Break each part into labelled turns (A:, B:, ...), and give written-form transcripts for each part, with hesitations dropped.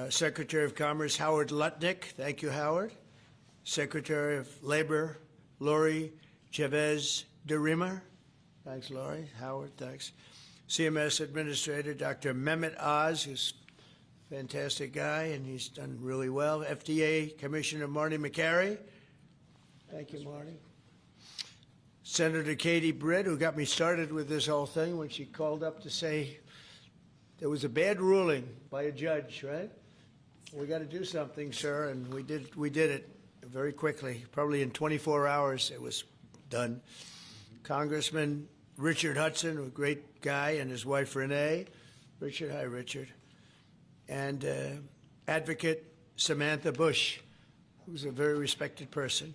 A: Secretary of Commerce Howard Lutnick. Thank you, Howard. Secretary of Labor Lori Chavez de Rima. Thanks, Lori. Howard, thanks. CMS Administrator Dr. Mehmet Oz, who's a fantastic guy, and he's done really well. FDA Commissioner Marty Makary. Thank you, Marty. Senator Katie Britt, who got me started with this whole thing when she called up to say there was a bad ruling by a judge, right? We got to do something, sir, and we did it very quickly. Probably in 24 hours it was done. Congressman Richard Hudson, a great guy, and his wife Renee. Richard, hi, Richard. And Advocate Samantha Bush, who's a very respected person.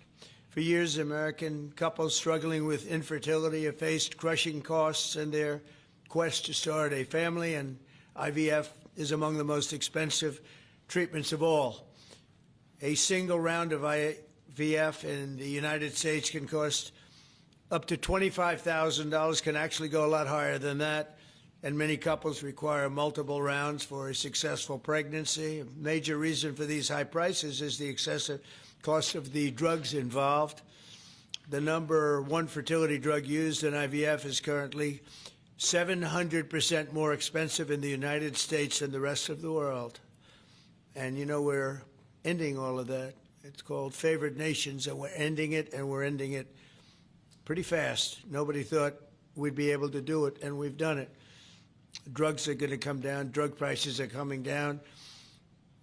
A: For years, American couples struggling with infertility have faced crushing costs in their quest to start a family, and IVF is among the most expensive treatments of all. A single round of IVF in the United States can cost up to $25,000, can actually go a lot higher than that, and many couples require multiple rounds for a successful pregnancy. A major reason for these high prices is the excessive cost of the drugs involved. The number one fertility drug used in IVF is currently 700% more expensive in the United States than the rest of the world. And you know, we're ending all of that. It's called favored nations, and we're ending it, and we're ending it pretty fast. Nobody thought we'd be able to do it, and we've done it. Drugs are going to come down. Drug prices are coming down.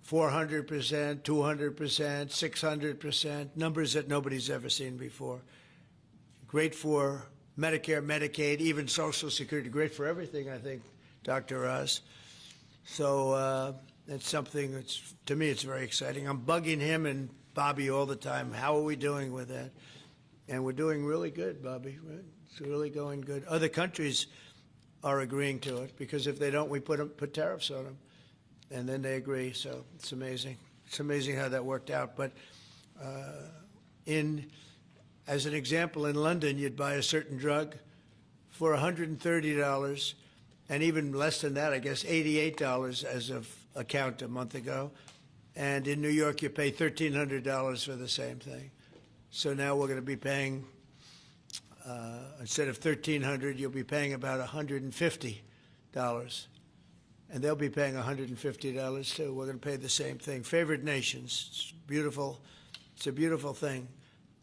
A: 400%, 200%, 600%, numbers that nobody's ever seen before. Great for Medicare, Medicaid, even Social Security. Great for everything, I think, Dr. Oz. So it's something that's, to me, it's very exciting. I'm bugging him and Bobby all the time. How are we doing with that? And we're doing really good, Bobby. Right? It's really going good. Other countries are agreeing to it because if they don't, we put tariffs on them. And then they agree, so it's amazing. It's amazing how that worked out. But as an example, in London, you'd buy a certain drug for $130, and even less than that, I guess, $88 as of a count a month ago. And in New York, you pay $1,300 for the same thing. So now we're going to be paying, instead of $1,300, you'll be paying about $150. And they'll be paying $150 too. We're going to pay the same thing. Favored nations. It's beautiful. It's a beautiful thing.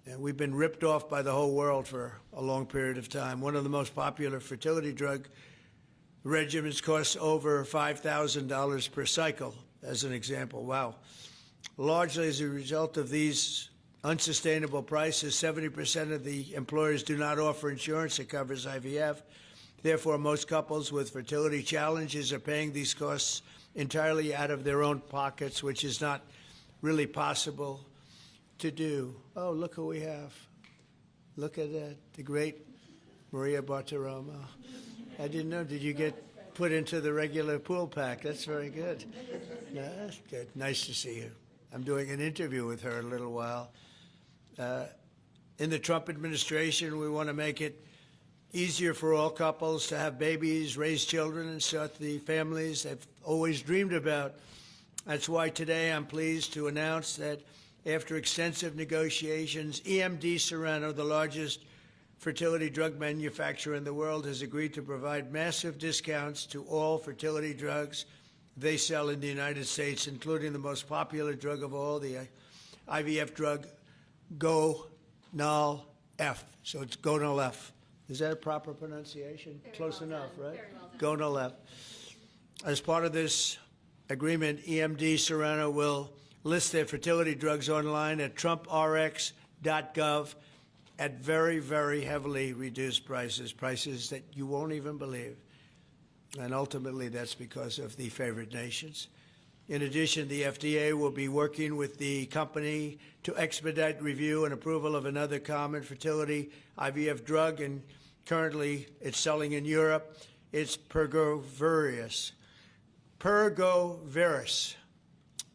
A: And we've been ripped off by the whole world for a long period of time. One of the most popular fertility drug regimens costs over $5,000 per cycle, as an example. Wow. Largely as a result of these unsustainable prices, 70% of the employers do not offer insurance that covers IVF. Therefore, most couples with fertility challenges are paying these costs entirely out of their own pockets, which is not really possible to do. Oh, look who we have. Look at that, the great Maria Bartiromo. I didn't know, did you get put into the regular pool pack? That's very good. No, that's good. Nice to see you. I'm doing an interview with her in a little while. In the Trump administration, we want to make it easier for all couples to have babies, raise children, and start the families they've always dreamed about. That's why today I'm pleased to announce that after extensive negotiations, EMD Serono, the largest fertility drug manufacturer in the world, has agreed to provide massive discounts to all fertility drugs they sell in the United States, including the most popular drug of all, the IVF drug Gonal-F. So it's Gonal-F. Is that a proper pronunciation?
B: Very
A: Close
B: well
A: enough,
B: done.
A: right?
B: Very well done.
A: Gonal-F. As part of this agreement, EMD Serono will list their fertility drugs online at trumprx.gov at very, very heavily reduced prices, prices that you won't even believe. And ultimately, that's because of the favored nations. In addition, the FDA will be working with the company to expedite review and approval of another common fertility IVF drug, and currently it's selling in Europe. It's Pergoveris. Pergoveris.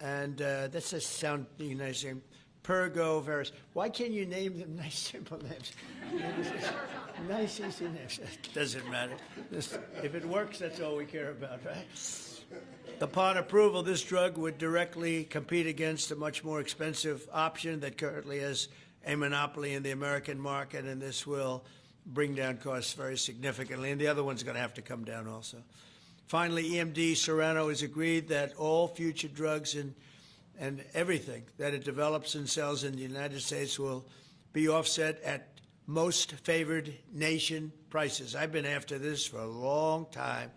A: And that's a sound nice name. Pergoveris. Why can't you name them nice, simple names? Nice, easy names. Doesn't matter. If it works, that's all we care about, right? Upon approval, this drug would directly compete against a much more expensive option that currently has a monopoly in the American market, and this will bring down costs very significantly, and the other one's going to have to come down also. Finally, EMD Serrano has agreed that all future drugs and everything that it develops and sells in the United States will be offset at most favored nation prices. I've been after this for a long time,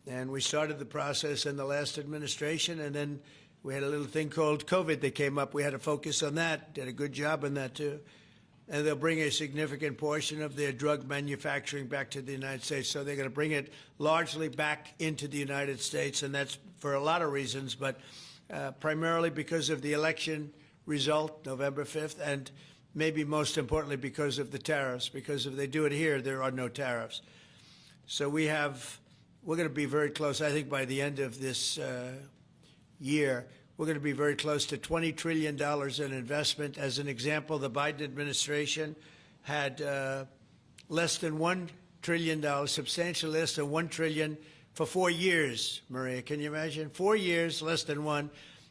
A: and we started the process in the last administration, and then we had a little thing called COVID that came up. We had to focus on that, did a good job on that too. And they'll bring a significant portion of their drug manufacturing back to the United States. So they're going to bring it largely back into the United States, and that's for a lot of reasons, but primarily because of the election result, November 5th, and maybe most importantly because of the tariffs, because if they do it here, there are no tariffs. So we're going to be very close. I think by the end of this year, we're going to be very close to $20 trillion in investment. As an example, the Biden administration had less than $1 trillion, substantially less than $1 trillion for 4 years, Maria. Can you imagine? 4 years, less than one.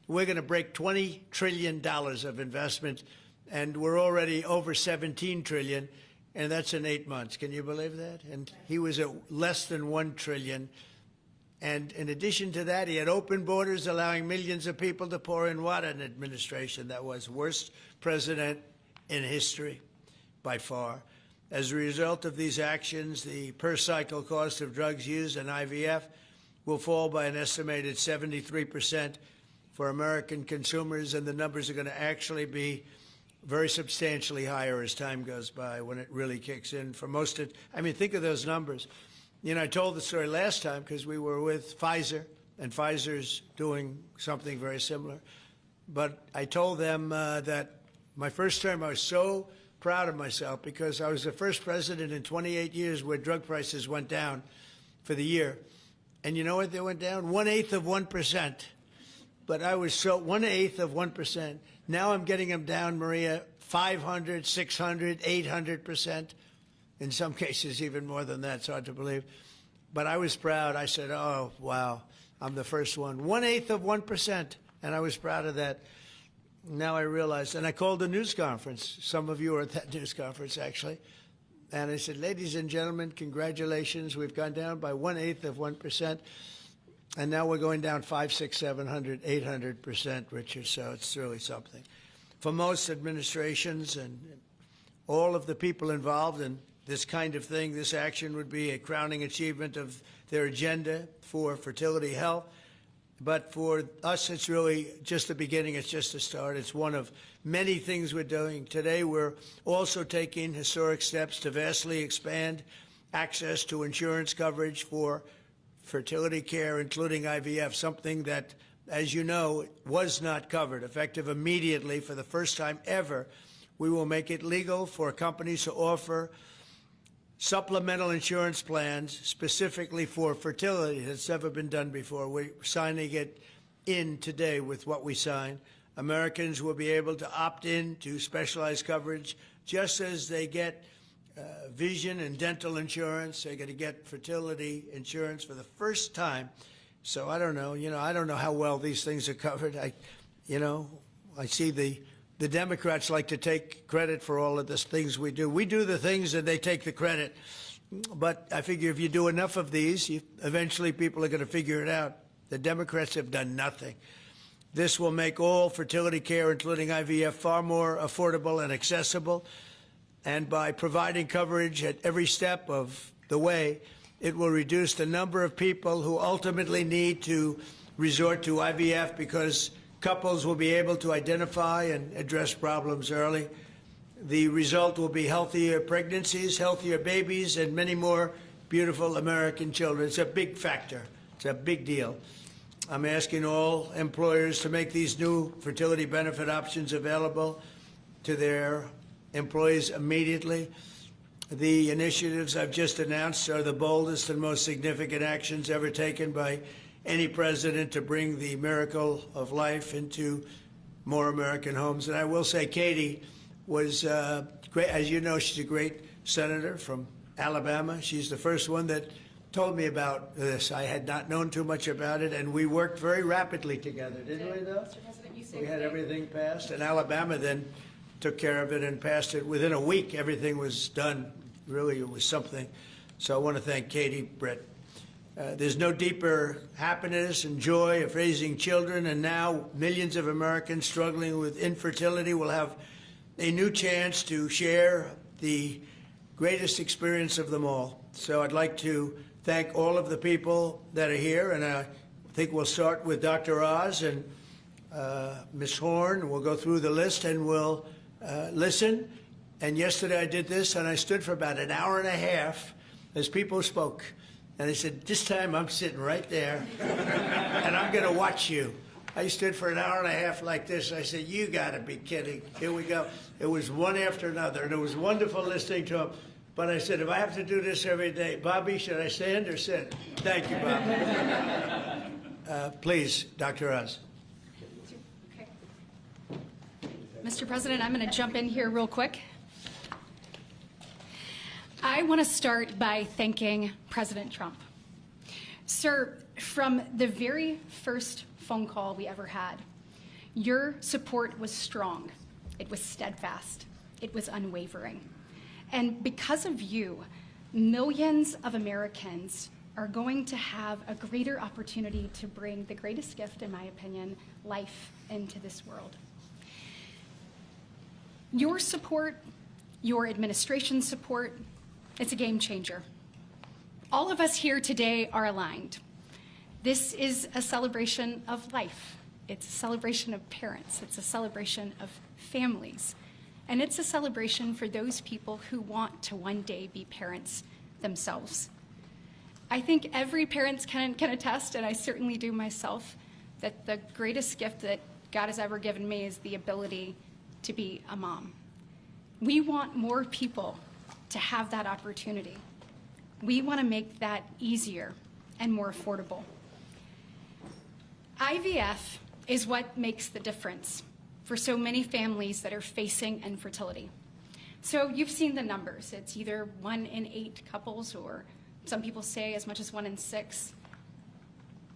A: We're going to break $20 trillion of investment, and we're already over $17 trillion, and that's in 8 months. Can you believe that? And he was at less than $1 trillion. And in addition to that, he had open borders, allowing millions of people to pour in. What an administration that was. Worst president in history, by far. As a result of these actions, the per-cycle cost of drugs used in IVF will fall by an estimated 73% for American consumers, and the numbers are going to actually be very substantially higher as time goes by when it really kicks in. For most of, I mean, think of those numbers. You know, I told the story last time because we were with Pfizer, and Pfizer's doing something very similar. But I told them that my first term, I was so proud of myself because I was the first president in 28 years where drug prices went down for the year. And you know what they went down? 1/8 of 1%. But I was so 1/8 of 1%. Now I'm getting them down, Maria, 500, 600, 800%. In some cases, even more than that. It's hard to believe. But I was proud. I said, oh, wow, I'm the first one. 1/8 of 1%. And I was proud of that. Now I realized, and I called a news conference. Some of you were at that news conference, actually. And I said, ladies and gentlemen, congratulations. We've gone down by 1/8 of 1%. And now we're going down 500, 600, 700, 800%, Richard. So it's really something. For most administrations and all of the people involved in this kind of thing, this action would be a crowning achievement of their agenda for fertility health. But for us, it's really just the beginning. It's just a start. It's one of many things we're doing. Today, we're also taking historic steps to vastly expand access to insurance coverage for fertility care, including IVF, something that, as you know, was not covered. Effective immediately, for the first time ever, we will make it legal for companies to offer supplemental insurance plans specifically for fertility. That's never been done before. We're signing it in today with what we sign. Americans will be able to opt in to specialized coverage just as they get vision and dental insurance. They're going to get fertility insurance for the first time. So I don't know. I don't know how well these things are covered. I see the Democrats like to take credit for all of the things we do. We do the things and they take the credit. But I figure if you do enough of these, eventually people are going to figure it out. The Democrats have done nothing. This will make all fertility care, including IVF, far more affordable and accessible. And by providing coverage at every step of the way, it will reduce the number of people who ultimately need to resort to IVF because couples will be able to identify and address problems early. The result will be healthier pregnancies, healthier babies, and many more beautiful American children. It's a big factor. It's a big deal. I'm asking all employers to make these new fertility benefit options available to their employees immediately. The initiatives I've just announced are the boldest and most significant actions ever taken by any president to bring the miracle of life into more American homes. And I will say Katie was great. As you know, she's a great senator from Alabama. She's the first one that told me about this. I had not known too much about it, and we worked very rapidly together, didn't we, though?
B: Mr. President, you saved
A: We had
B: the day.
A: everything passed, and Alabama then took care of it and passed it. Within a week, everything was done. Really, it was something. So I want to thank Katie, Brett. There's no deeper happiness and joy of raising children, and now millions of Americans struggling with infertility will have a new chance to share the greatest experience of them all. So I'd like to thank all of the people that are here, and I think we'll start with Dr. Oz and Ms. Horn. We'll go through the list and we'll listen. And yesterday I did this, and I stood for about an hour and a half as people spoke. And I said, this time I'm sitting right there, and I'm going to watch you. I stood for an hour and a half like this. I said, you got to be kidding. Here we go. It was one after another, and it was wonderful listening to them. But I said, if I have to do this every day, Bobby, should I stand or sit? Thank you, Bobby. Please, Dr. Oz.
B: Okay. Mr. President, I'm going to jump in here real quick. I want to start by thanking President Trump. Sir, from the very first phone call we ever had, your support was strong. It was steadfast. It was unwavering. And because of you, millions of Americans are going to have a greater opportunity to bring the greatest gift, in my opinion, life into this world. Your support, your administration's support, it's a game changer. All of us here today are aligned. This is a celebration of life. It's a celebration of parents. It's a celebration of families. And it's a celebration for those people who want to one day be parents themselves. I think every parent can attest, and I certainly do myself, that the greatest gift that God has ever given me is the ability to be a mom. We want more people to have that opportunity. We want to make that easier and more affordable. IVF is what makes the difference for so many families that are facing infertility. So you've seen the numbers. It's either 1 in 8 couples, or some people say as much as 1 in 6,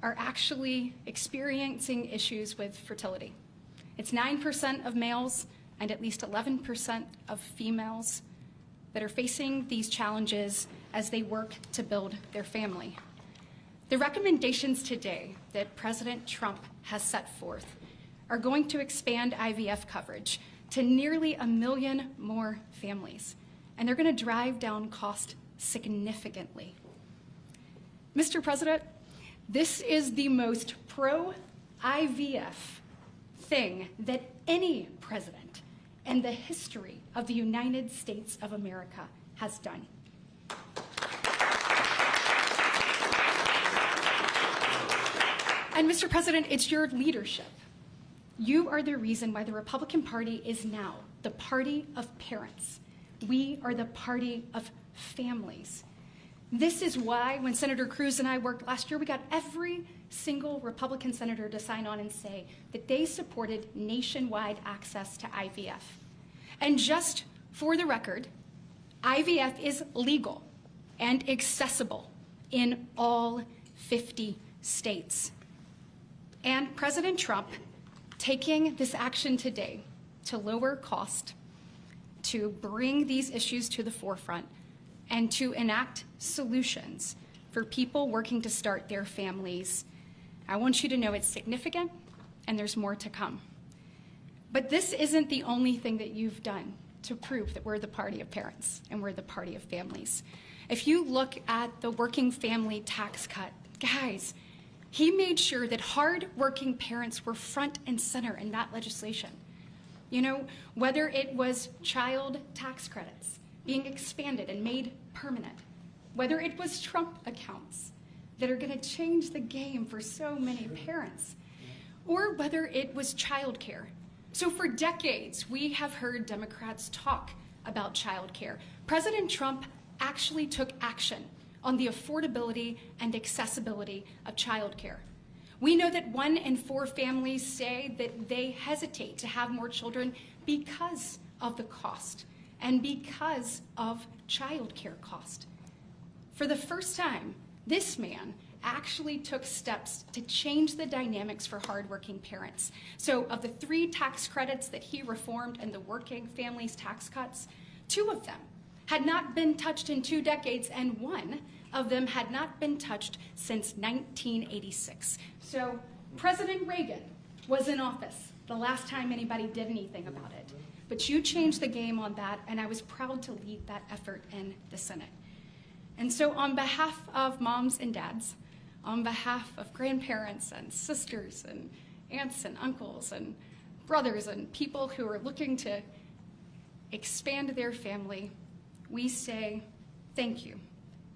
B: are actually experiencing issues with fertility. It's 9% of males and at least 11% of females that are facing these challenges as they work to build their family. The recommendations today that President Trump has set forth are going to expand IVF coverage to nearly 1 million more families, and they're going to drive down cost significantly. Mr. President, this is the most pro-IVF thing that any president in the history of the United States of America has done. And Mr. President, it's your leadership. You are the reason why the Republican Party is now the party of parents. We are the party of families. This is why when Senator Cruz and I worked last year, we got every single Republican senator to sign on and say that they supported nationwide access to IVF. And just for the record, IVF is legal and accessible in all 50 states. And President Trump, taking this action today to lower cost, to bring these issues to the forefront, and to enact solutions for people working to start their families, I want you to know it's significant and there's more to come. But this isn't the only thing that you've done to prove that we're the party of parents and we're the party of families. If you look at the working family tax cut, guys, he made sure that hard-working parents were front and center in that legislation. You know, whether it was child tax credits being expanded and made permanent, whether it was Trump accounts that are going to change the game for so many parents, or whether it was childcare. So for decades, we have heard Democrats talk about childcare. President Trump actually took action on the affordability and accessibility of childcare. We know that 1 in 4 families say that they hesitate to have more children because of the cost and because of childcare cost. For the first time, This man actually took steps to change the dynamics for hardworking parents. So of the 3 tax credits that he reformed and the working families tax cuts, 2 of them had not been touched in 2 decades, and 1 of them had not been touched since 1986. So President Reagan was in office the last time anybody did anything about it. But you changed the game on that, and I was proud to lead that effort in the Senate. And so on behalf of moms and dads, on behalf of grandparents and sisters and aunts and uncles and brothers and people who are looking to expand their family, we say thank you.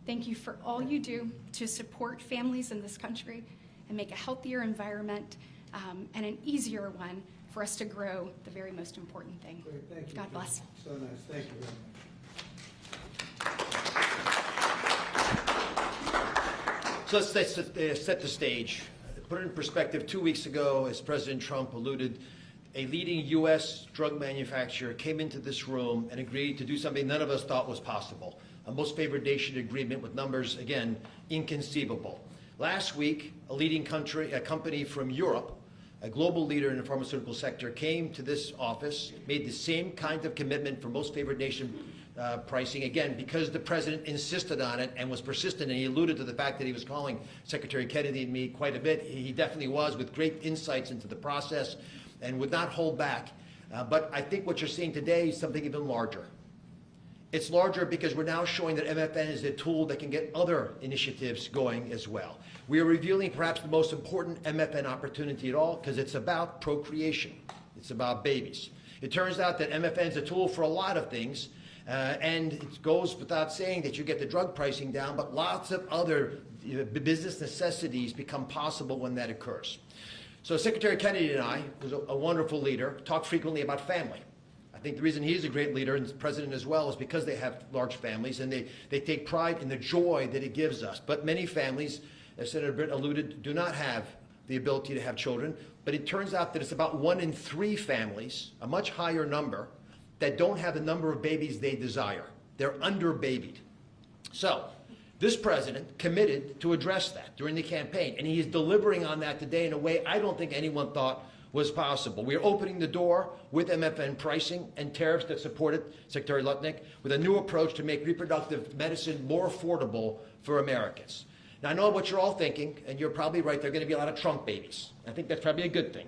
B: Thank you for all you do to support families in this country and make a healthier environment and an easier one for us to grow the very most important thing.
A: Great, thank you.
B: God bless.
A: So nice. Thank you very much.
C: So let's set the stage. Put it in perspective, 2 weeks ago, as President Trump alluded, a leading U.S. drug manufacturer came into this room and agreed to do something none of us thought was possible. A most favored nation agreement with numbers, again, inconceivable. Last week, a company from Europe, a global leader in the pharmaceutical sector, came to this office, made the same kind of commitment for most favored nation pricing, again, because the president insisted on it and was persistent, and he alluded to the fact that he was calling Secretary Kennedy and me quite a bit. He definitely was, with great insights into the process, and would not hold back. But I think what you're seeing today is something even larger. It's larger because we're now showing that MFN is a tool that can get other initiatives going as well. We are revealing perhaps the most important MFN opportunity at all, because it's about procreation. It's about babies. It turns out that MFN is a tool for a lot of things, and it goes without saying that you get the drug pricing down, but lots of other business necessities become possible when that occurs. So Secretary Kennedy and I, who's a wonderful leader, talk frequently about family. I think the reason he's a great leader, and the president as well, is because they have large families and they take pride in the joy that it gives us. But many families, as Senator Britt alluded, do not have the ability to have children. But it turns out that it's about 1 in 3 families, a much higher number, that don't have the number of babies they desire. They're under-babied. So this president committed to address that during the campaign, and he is delivering on that today in a way I don't think anyone thought was possible. We are opening the door with MFN pricing and tariffs that supported Secretary Lutnick with a new approach to make reproductive medicine more affordable for Americans. Now, I know what you're all thinking, and you're probably right. There are going to be a lot of Trump babies. I think that's probably a good thing.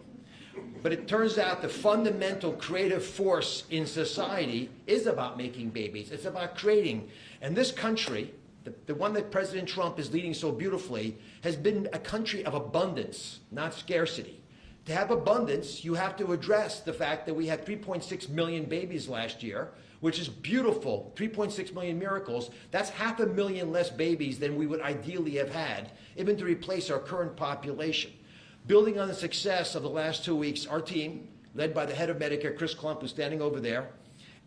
C: But it turns out the fundamental creative force in society is about making babies. It's about creating. And this country, the one that President Trump is leading so beautifully, has been a country of abundance, not scarcity. To have abundance, you have to address the fact that we had 3.6 million babies last year, which is beautiful. 3.6 million miracles. That's 500,000 less babies than we would ideally have had, even to replace our current population. Building on the success of the last 2 weeks, our team, led by the head of Medicare, Chris Klump, who's standing over there,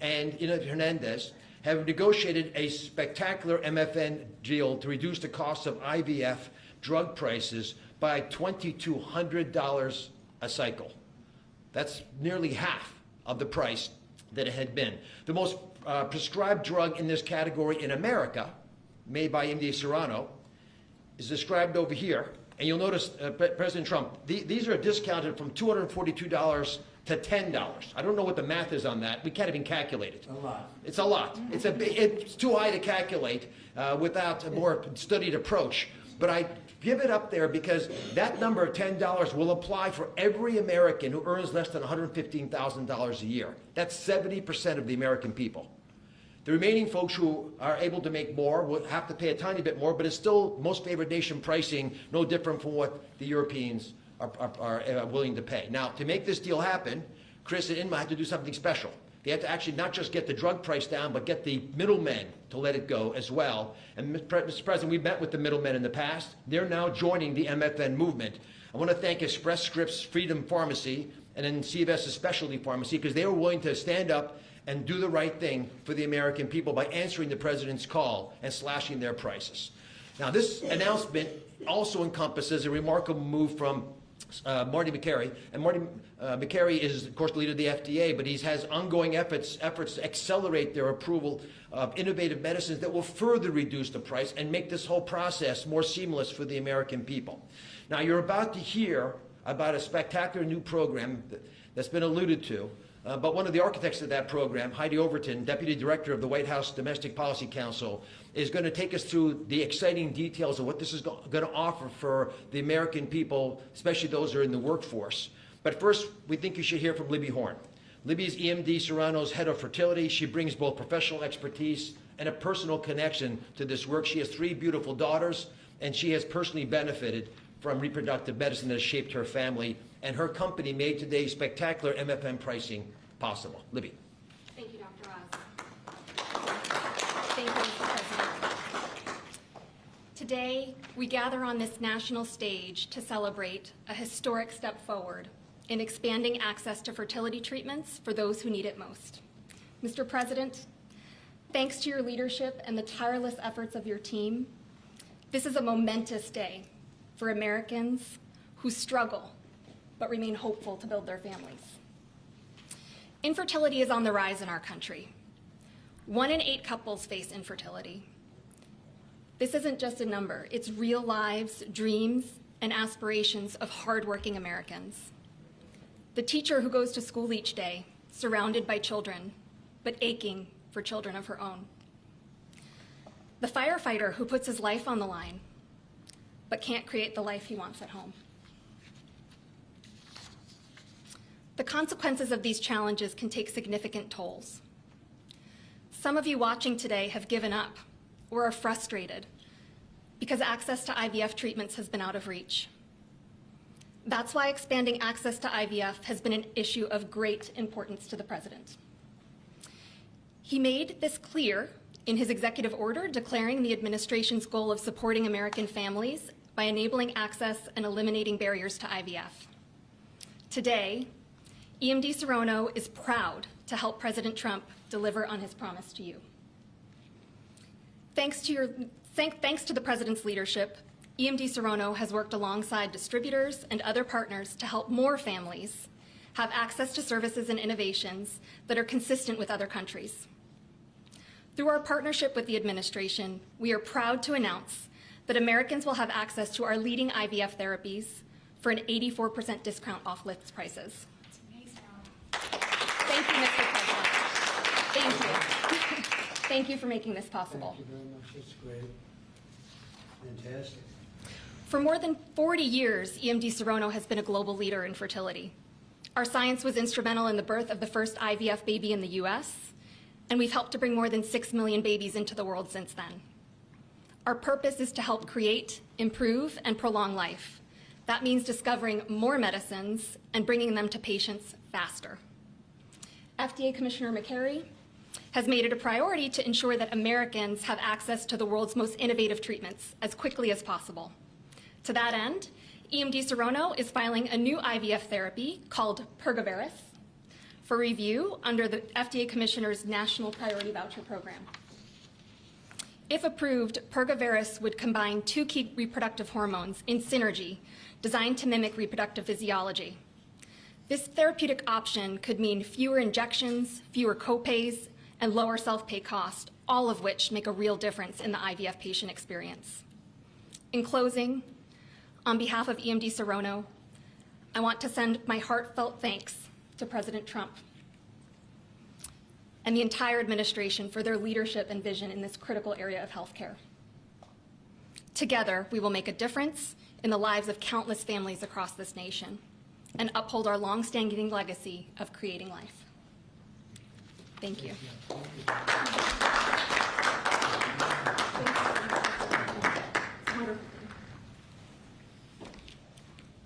C: and Ina Hernandez, have negotiated a spectacular MFN deal to reduce the cost of IVF drug prices by $2,200 a cycle. That's nearly half of the price that it had been. The most prescribed drug in this category in America, made by MD Serrano, is described over here. And you'll notice, President Trump, these are discounted from $242 to $10. I don't know what the math is on that. We can't even calculate it.
A: A lot.
C: It's a lot. It's too high to calculate without a more studied approach. But I give it up there because that number of $10 will apply for every American who earns less than $115,000 a year. That's 70% of the American people. The remaining folks who are able to make more will have to pay a tiny bit more, but it's still most favored nation pricing, no different from what the Europeans are willing to pay. Now, to make this deal happen, Chris and Inma had to do something special. They had to actually not just get the drug price down, but get the middlemen to let it go as well. And Mr. President, we've met with the middlemen in the past. They're now joining the MFN movement. I want to thank Express Scripts Freedom Pharmacy and then CVS's Specialty Pharmacy, because they were willing to stand up and do the right thing for the American people by answering the president's call and slashing their prices. Now, this announcement also encompasses a remarkable move from Marty Makary. And Marty Makary is, of course, the leader of the FDA, but he has ongoing efforts to accelerate their approval of innovative medicines that will further reduce the price and make this whole process more seamless for the American people. Now, you're about to hear about a spectacular new program that's been alluded to, but one of the architects of that program, Heidi Overton, Deputy Director of the White House Domestic Policy Council, is going to take us through the exciting details of what this is going to offer for the American people, especially those who are in the workforce. But first, we think you should hear from Libby Horn. Libby is EMD Serrano's head of fertility. She brings both professional expertise and a personal connection to this work. She has 3 beautiful daughters, and she has personally benefited from reproductive medicine that has shaped her family, and her company made today's spectacular MFM pricing possible. Libby.
D: Thank you, Dr. Oz. Thank you, Mr. President. Today, we gather on this national stage to celebrate a historic step forward in expanding access to fertility treatments for those who need it most. Mr. President, thanks to your leadership and the tireless efforts of your team, this is a momentous day for Americans who struggle but remain hopeful to build their families. Infertility is on the rise in our country. 1 in 8 couples face infertility. This isn't just a number, it's real lives, dreams, and aspirations of hardworking Americans. The teacher who goes to school each day, surrounded by children, but aching for children of her own. The firefighter who puts his life on the line, but can't create the life he wants at home. The consequences of these challenges can take significant tolls. Some of you watching today have given up or are frustrated because access to IVF treatments has been out of reach. That's why expanding access to IVF has been an issue of great importance to the President. He made this clear in his executive order declaring the administration's goal of supporting American families by enabling access and eliminating barriers to IVF. Today, EMD Serrano is proud to help President Trump deliver on his promise to you. Thanks to the President's leadership, EMD Serrano has worked alongside distributors and other partners to help more families have access to services and innovations that are consistent with other countries. Through our partnership with the administration, we are proud to announce that Americans will have access to our leading IVF therapies for an 84% discount off list prices. Thank you, Mr. President. Thank you. Thank you for making this possible.
A: Thank you very much. That's great. Fantastic.
D: For more than 40 years, EMD Serrano has been a global leader in fertility. Our science was instrumental in the birth of the first IVF baby in the US, and we've helped to bring more than 6 million babies into the world since then. Our purpose is to help create, improve, and prolong life. That means discovering more medicines and bringing them to patients faster. FDA Commissioner Makary has made it a priority to ensure that Americans have access to the world's most innovative treatments as quickly as possible. To that end, EMD Serrano is filing a new IVF therapy called Pergoveris for review under the FDA Commissioner's National Priority Voucher Program. If approved, Pergoveris would combine 2 key reproductive hormones in synergy designed to mimic reproductive physiology. This therapeutic option could mean fewer injections, fewer copays, and lower self-pay cost, all of which make a real difference in the IVF patient experience. In closing, on behalf of EMD Serrano, I want to send my heartfelt thanks to President Trump and the entire administration for their leadership and vision in this critical area of healthcare. Together, we will make a difference in the lives of countless families across this nation and uphold our long-standing legacy of creating life. Thank you.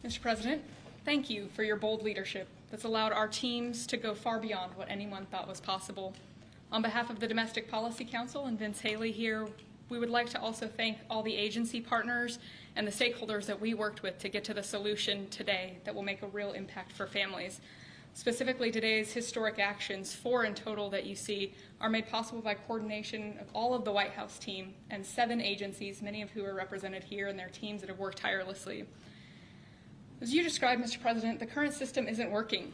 E: Mr. President, thank you for your bold leadership that's allowed our teams to go far beyond what anyone thought was possible. On behalf of the Domestic Policy Council and Vince Haley here, we would like to also thank all the agency partners and the stakeholders that we worked with to get to the solution today that will make a real impact for families. Specifically, today's historic actions, 4 in total that you see, are made possible by coordination of all of the White House team and 7 agencies, many of who are represented here, and their teams that have worked tirelessly. As you described, Mr. President, the current system isn't working.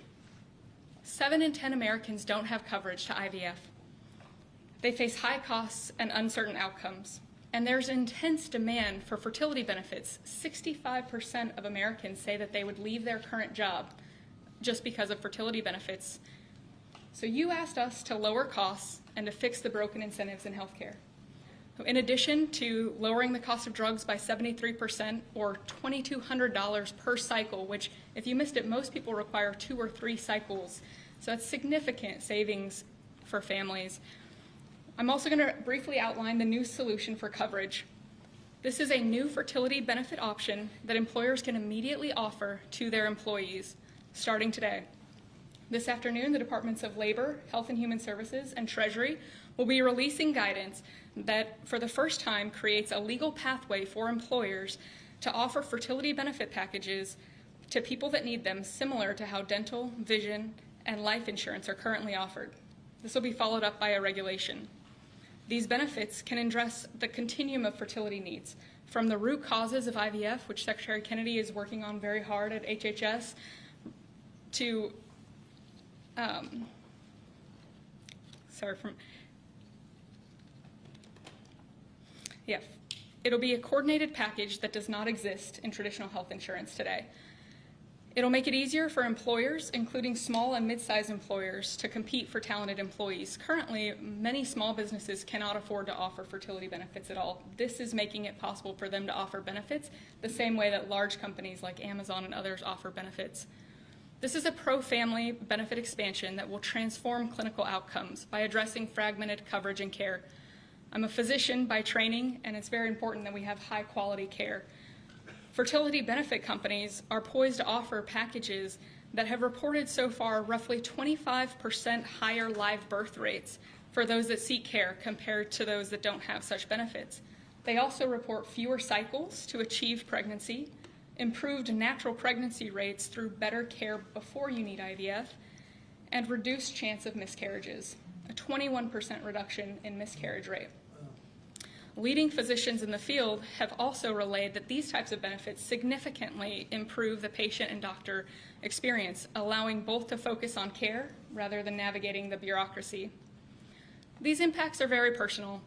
E: 7 in 10 Americans don't have coverage to IVF. They face high costs and uncertain outcomes. And there's intense demand for fertility benefits. 65% of Americans say that they would leave their current job just because of fertility benefits. So you asked us to lower costs and to fix the broken incentives in healthcare. In addition to lowering the cost of drugs by 73% or $2,200 per cycle, which if you missed it, most people require 2 or 3 cycles. So that's significant savings for families. I'm also going to briefly outline the new solution for coverage. This is a new fertility benefit option that employers can immediately offer to their employees starting today. This afternoon, the Departments of Labor, Health and Human Services, and Treasury will be releasing guidance that, for the first time, creates a legal pathway for employers to offer fertility benefit packages to people that need them, similar to how dental, vision, and life insurance are currently offered. This will be followed up by a regulation. These benefits can address the continuum of fertility needs, from the root causes of IVF, which Secretary Kennedy is working on very hard at HHS, to it'll be a coordinated package that does not exist in traditional health insurance today. It'll make it easier for employers, including small and mid-sized employers, to compete for talented employees. Currently, many small businesses cannot afford to offer fertility benefits at all. This is making it possible for them to offer benefits the same way that large companies like Amazon and others offer benefits. This is a pro-family benefit expansion that will transform clinical outcomes by addressing fragmented coverage and care. I'm a physician by training, and it's very important that we have high-quality care. Fertility benefit companies are poised to offer packages that have reported so far roughly 25% higher live birth rates for those that seek care compared to those that don't have such benefits. They also report fewer cycles to achieve pregnancy, improved natural pregnancy rates through better care before you need IVF, and reduced chance of miscarriages, a 21% reduction in miscarriage rate. Leading physicians in the field have also relayed that these types of benefits significantly improve the patient and doctor experience, allowing both to focus on care rather than navigating the bureaucracy. These impacts are very personal.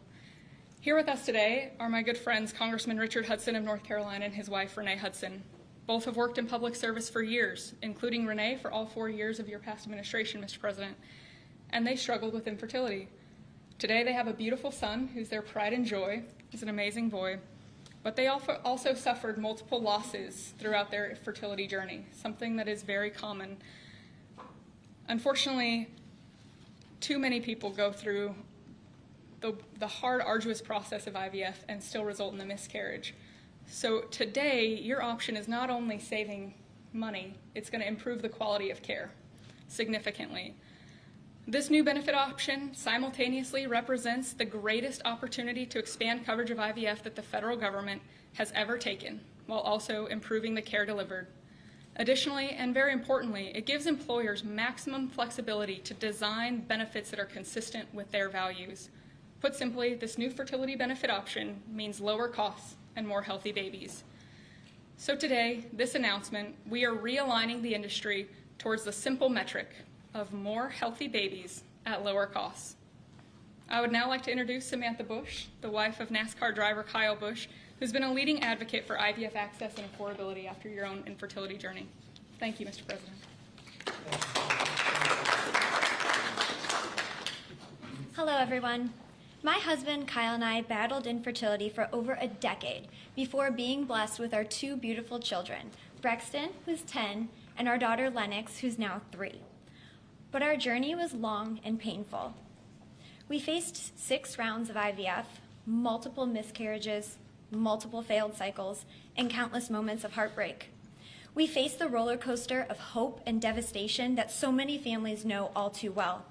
E: Here with us today are my good friends, Congressman Richard Hudson of North Carolina and his wife, Renee Hudson. Both have worked in public service for years, including Renee for all 4 years of your past administration, Mr. President, and they struggled with infertility. Today they have a beautiful son who's their pride and joy. He's an amazing boy. But they also suffered multiple losses throughout their fertility journey, something that is very common. Unfortunately, too many people go through the hard, arduous process of IVF and still result in a miscarriage. So today, your option is not only saving money, it's going to improve the quality of care significantly. This new benefit option simultaneously represents the greatest opportunity to expand coverage of IVF that the federal government has ever taken, while also improving the care delivered. Additionally, and very importantly, it gives employers maximum flexibility to design benefits that are consistent with their values. Put simply, this new fertility benefit option means lower costs and more healthy babies. So today, this announcement, we are realigning the industry towards the simple metric of more healthy babies at lower costs. I would now like to introduce Samantha Bush, the wife of NASCAR driver Kyle Busch, who's been a leading advocate for IVF access and affordability after your own infertility journey. Thank you, Mr. President.
F: Hello, everyone. My husband, Kyle, and I battled infertility for over a decade before being blessed with our 2 beautiful children, Brexton, who's 10, and our daughter, Lennox, who's now 3. But our journey was long and painful. We faced 6 rounds of IVF, multiple miscarriages, multiple failed cycles, and countless moments of heartbreak. We faced the roller coaster of hope and devastation that so many families know all too well.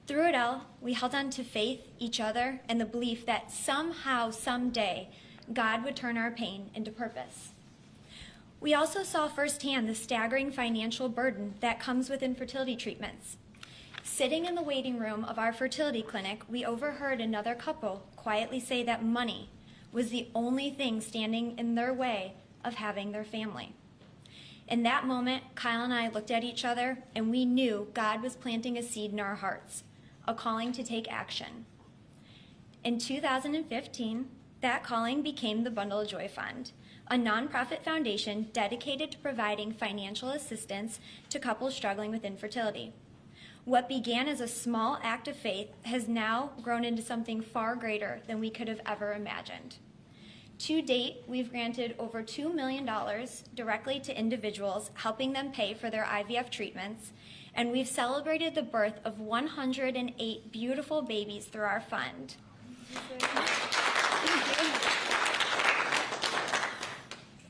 F: Through it all, we held on to faith, each other, and the belief that somehow, someday, God would turn our pain into purpose. We also saw firsthand the staggering financial burden that comes with infertility treatments. Sitting in the waiting room of our fertility clinic, we overheard another couple quietly say that money was the only thing standing in their way of having their family. In that moment, Kyle and I looked at each other and we knew God was planting a seed in our hearts, a calling to take action. In 2015, that calling became the Bundle of Joy Fund, a nonprofit foundation dedicated to providing financial assistance to couples struggling with infertility. What began as a small act of faith has now grown into something far greater than we could have ever imagined. To date, we've granted over $2 million directly to individuals, helping them pay for their IVF treatments, and we've celebrated the birth of 108 beautiful babies through our fund.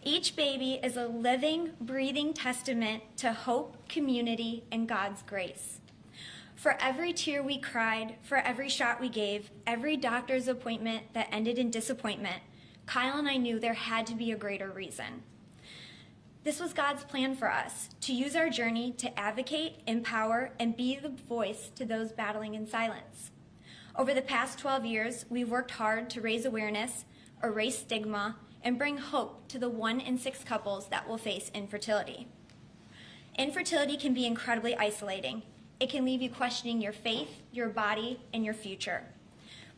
F: Each baby is a living, breathing testament to hope, community, and God's grace. For every tear we cried, for every shot we gave, every doctor's appointment that ended in disappointment, Kyle and I knew there had to be a greater reason. This was God's plan for us, to use our journey to advocate, empower, and be the voice to those battling in silence. Over the past 12 years, we've worked hard to raise awareness, erase stigma, and bring hope to the 1 in 6 couples that will face infertility. Infertility can be incredibly isolating. It can leave you questioning your faith, your body, and your future.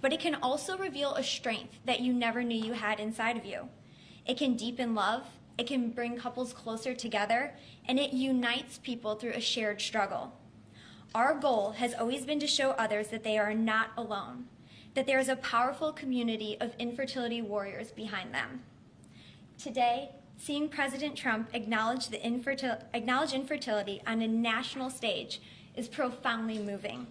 F: But it can also reveal a strength that you never knew you had inside of you. It can deepen love, it can bring couples closer together, and it unites people through a shared struggle. Our goal has always been to show others that they are not alone, that there is a powerful community of infertility warriors behind them. Today, seeing President Trump acknowledge infertility on a national stage is profoundly moving.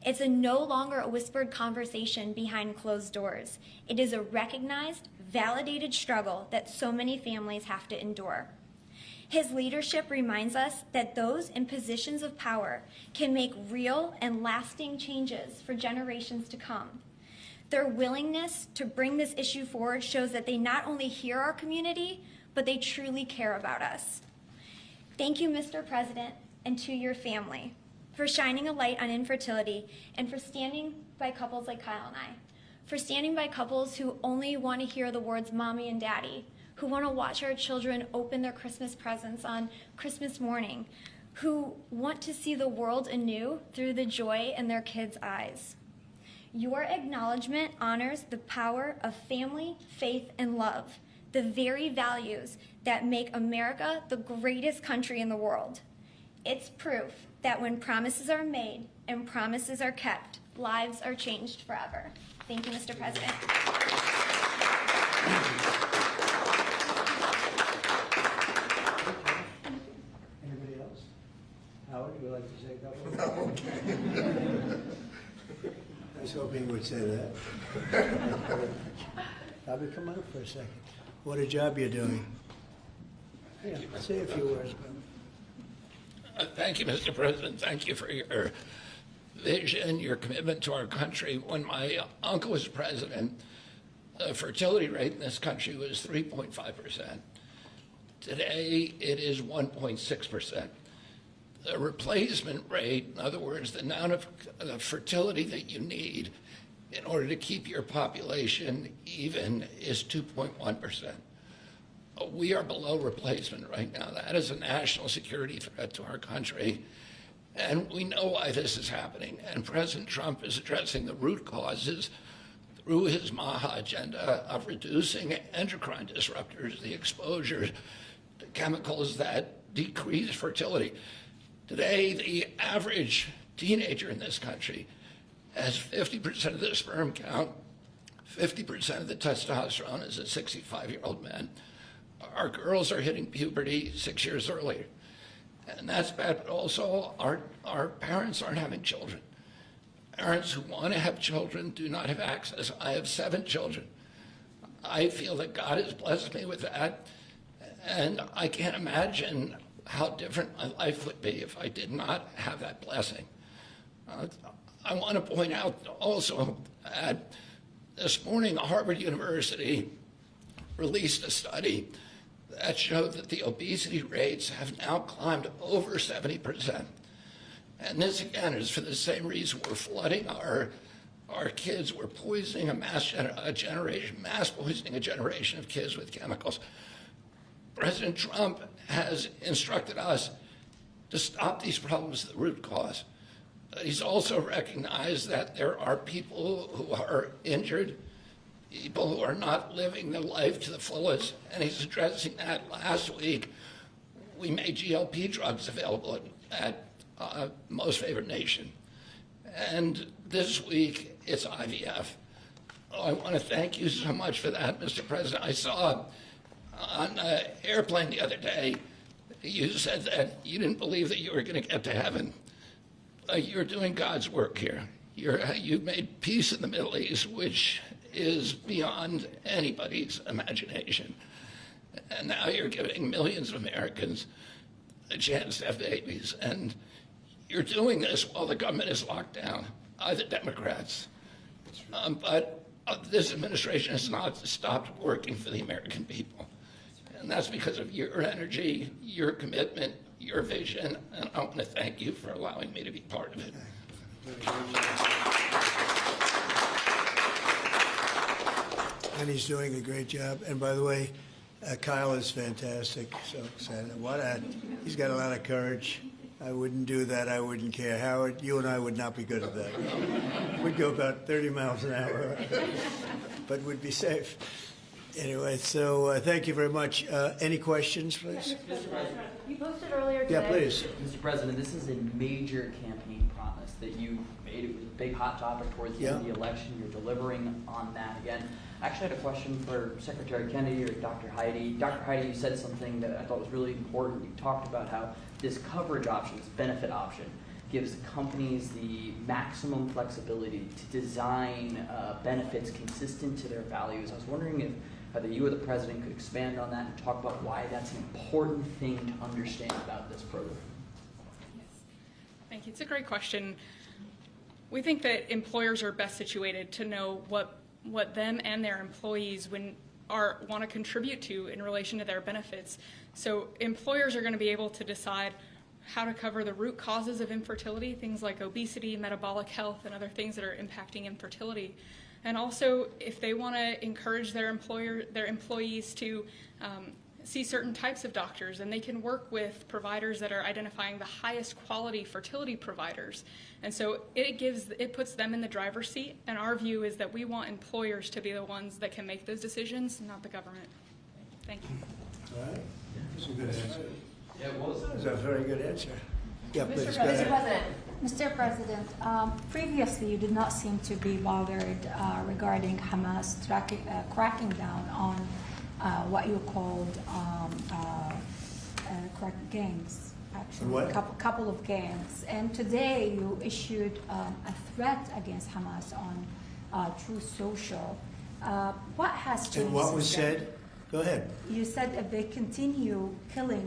F: It's no longer a whispered conversation behind closed doors. It is a recognized, validated struggle that so many families have to endure. His leadership reminds us that those in positions of power can make real and lasting changes for generations to come. Their willingness to bring this issue forward shows that they not only hear our community, but they truly care about us. Thank you, Mr. President, and to your family, for shining a light on infertility and for standing by couples like Kyle and I, for standing by couples who only want to hear the words mommy and daddy, who want to watch our children open their Christmas presents on Christmas morning, who want to see the world anew through the joy in their kids' eyes. Your acknowledgement honors the power of family, faith, and love, the very values that make America the greatest country in the world. It's proof that when promises are made and promises are kept, lives are changed forever. Thank you, Mr. President.
A: Anybody else? Howard, would you like to say a couple? No. I was hoping you would say that. Bobby, come up for a second. What a job you're doing. Yeah, say a few words, Bobby.
G: Thank you, Mr. President. Thank you for your vision, your commitment to our country. When my uncle was president, the fertility rate in this country was 3.5%. Today, it is 1.6%. The replacement rate, in other words, the amount of fertility that you need in order to keep your population even, is 2.1%. We are below replacement right now. That is a national security threat to our country. And we know why this is happening. And President Trump is addressing the root causes through his MAHA agenda of reducing endocrine disruptors, the exposure to chemicals that decrease fertility. Today, the average teenager in this country has 50% of the sperm count, 50% of the testosterone as a 65-year-old man. Our girls are hitting puberty 6 years earlier. And that's bad, but also our parents aren't having children. Parents who want to have children do not have access. I have 7 children. I feel that God has blessed me with that, and I can't imagine how different my life would be if I did not have that blessing. I want to point out also that this morning Harvard University released a study that showed that the obesity rates have now climbed over 70%. And this, again, is for the same reason we're flooding our kids. We're poisoning mass poisoning a generation of kids with chemicals. President Trump has instructed us to stop these problems at the root cause. He's also recognized that there are people who are injured, people who are not living their life to the fullest, and he's addressing that. Last week, we made GLP drugs available at Most Favored Nation. And this week, it's IVF. I want to thank you so much for that, Mr. President. I saw on an airplane the other day, you said that you didn't believe that you were going to get to heaven. You're doing God's work here. You've made peace in the Middle East, which is beyond anybody's imagination. And now you're giving millions of Americans a chance to have babies. And you're doing this while the government is locked down by the Democrats. But this administration has not stopped working for the American people. And that's because of your energy, your commitment, your vision, and I want to thank you for allowing me to be part of it.
A: And he's doing a great job. And by the way, Kyle is fantastic. So excited. He's got a lot of courage. I wouldn't do that. I wouldn't care. Howard, you and I would not be good at that. We'd go about 30 miles an hour, but we'd be safe. Anyway, so thank you very much. Any questions, please?
H: You posted earlier today.
A: Yeah, please.
H: Mr. President, this is a major campaign promise that you made. It was a big hot topic towards the end of the election. You're delivering on that again. I actually had a question for Secretary Kennedy or Dr. Heidi. Dr. Heidi, you said something that I thought was really important. You talked about how this coverage option, this benefit option, gives companies the maximum flexibility to design benefits consistent to their values. I was wondering if either you or the President could expand on that and talk about why that's an important thing to understand about this program.
E: Yes. Thank you. It's a great question. We think that employers are best situated to know what them and their employees want to contribute to in relation to their benefits. So employers are going to be able to decide how to cover the root causes of infertility, things like obesity, metabolic health, and other things that are impacting infertility. And also, if they want to encourage their employees to see certain types of doctors, and they can work with providers that are identifying the highest quality fertility providers. And so it puts them in the driver's seat, and our view is that we want employers to be the ones that can make those decisions, not the government. Thank you.
A: All right. That's a good answer.
H: Yeah, it was.
A: That's a very good answer. Yeah, please, go
I: Mr.
A: ahead.
I: President. Mr. President, previously you did not seem to be bothered regarding Hamas cracking down on what you called gangs, actually,
A: What?
I: couple of gangs. And today you issued a threat against Hamas on Truth Social. What has changed?
A: And what was
I: since then?
A: said? Go ahead.
I: You said if they continue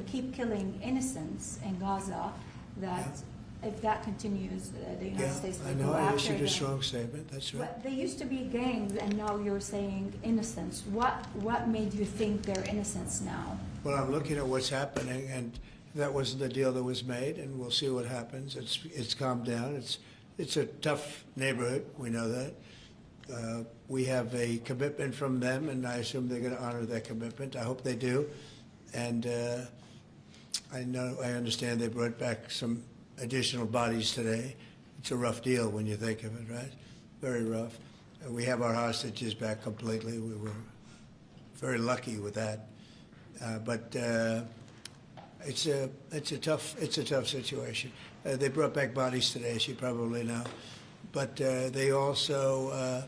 I: keep killing innocents in Gaza, that if that continues, the United States
A: I
I: will
A: know
I: go
A: I
I: after
A: issued a
I: them.
A: strong statement. That's right.
I: But they used to be gangs, and now you're saying innocents. What made you think they're innocents now?
A: Well, I'm looking at what's happening, and that wasn't the deal that was made, and we'll see what happens. It's calmed down. It's a tough neighborhood. We know that. We have a commitment from them, and I assume they're going to honor that commitment. I hope they do. And I understand they brought back some additional bodies today. It's a rough deal when you think of it, right? Very rough. We have our hostages back completely. We were very lucky with that. But it's a tough situation. They brought back bodies today, as you probably know. But they also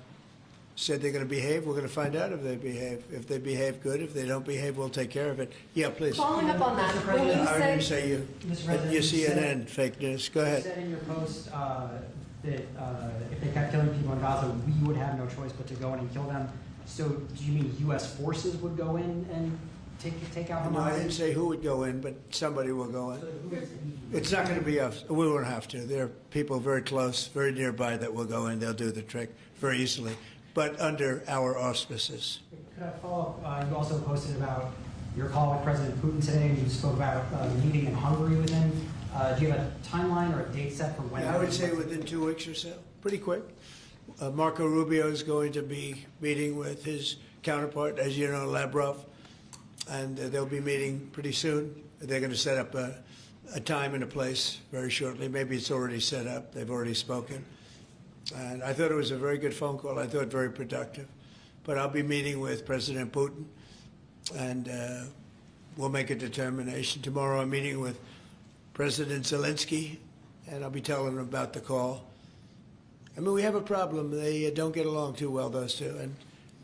A: said they're going to behave. We're going to find out if they behave. If they behave good, if they don't behave, we'll take care of it. Yeah, please.
J: Following up on that, when you
A: I didn't
J: said,
A: say you.
J: Mr. President,
A: You
J: you said-
A: CNN fake news. Go
J: you
A: ahead.
J: said in your post that if they kept killing people in Gaza, we would have no choice but to go in and kill them. So do you mean U.S. forces would go in and take out Hamas?
A: No, I didn't say who would go in, but somebody will go in. It's not going to be us. We won't have to. There are people very close, very nearby that will go in. They'll do the trick very easily, but under our auspices.
J: Could I follow up? You also posted about your call with President Putin today, and you spoke about the meeting in Hungary with him. Do you have a timeline or a date set for when?
A: Yeah, I would say within 2 weeks or so, pretty quick. Marco Rubio is going to be meeting with his counterpart, as you know, Lavrov, and they'll be meeting pretty soon. they're going to set up a time and a place very shortly. Maybe it's already set up. They've already spoken. And I thought it was a very good phone call. I thought very productive. But I'll be meeting with President Putin, and we'll make a determination. Tomorrow I'm meeting with President Zelensky, and I'll be telling him about the call. I mean, we have a problem. They don't get along too well, those two, and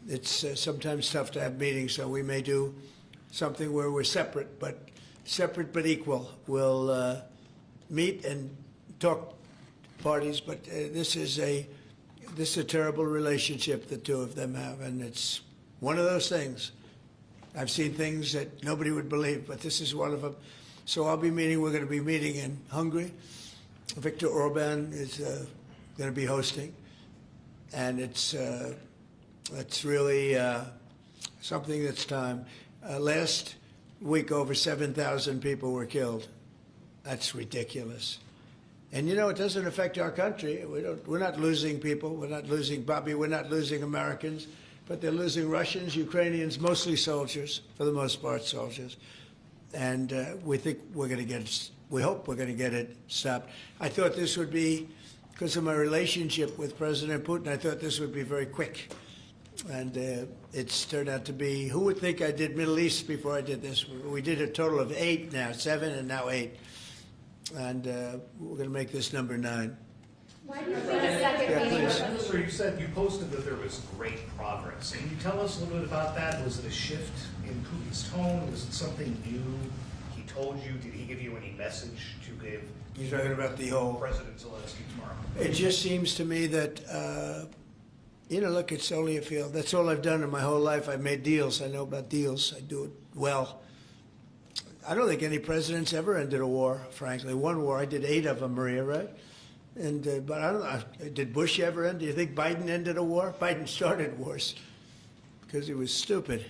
A: it's sometimes tough to have meetings, so we may do something where we're separate but equal. We'll meet and talk parties, but this is a terrible relationship the two of them have, and it's one of those things. I've seen things that nobody would believe, but this is one of them. So we're going to be meeting in Hungary. Viktor Orban is going to be hosting, and it's really something that's time. Last week, over 7,000 people were killed. That's ridiculous. And you know, it doesn't affect our country. We're not losing people. We're not losing Bobby. We're not losing Americans. But they're losing Russians, Ukrainians, mostly soldiers, for the most part, soldiers. And we think we're going to get it. We hope we're going to get it stopped. I thought this would be, because of my relationship with President Putin, I thought this would be very quick. And it's turned out to be, who would think I did Middle East before I did this? We did a total of 8 now, 7 and now 8. And we're going to make this number 9.
K: Why do you think a second meeting?
L: So you said you posted that there was great progress. Can you tell us a little bit about that? Was it a shift in Putin's tone? Was it something new he told you? Did he give you any message to give?
A: You're talking about the whole
L: President Zelensky tomorrow.
A: It just seems to me that, look, it's only a field. That's all I've done in my whole life. I've made deals. I know about deals. I do it well. I don't think any president's ever ended a war, frankly. One war, I did 8 of them, Maria, right? And but I don't know, did Bush ever end? Do you think Biden ended a war? Biden started wars because he was stupid.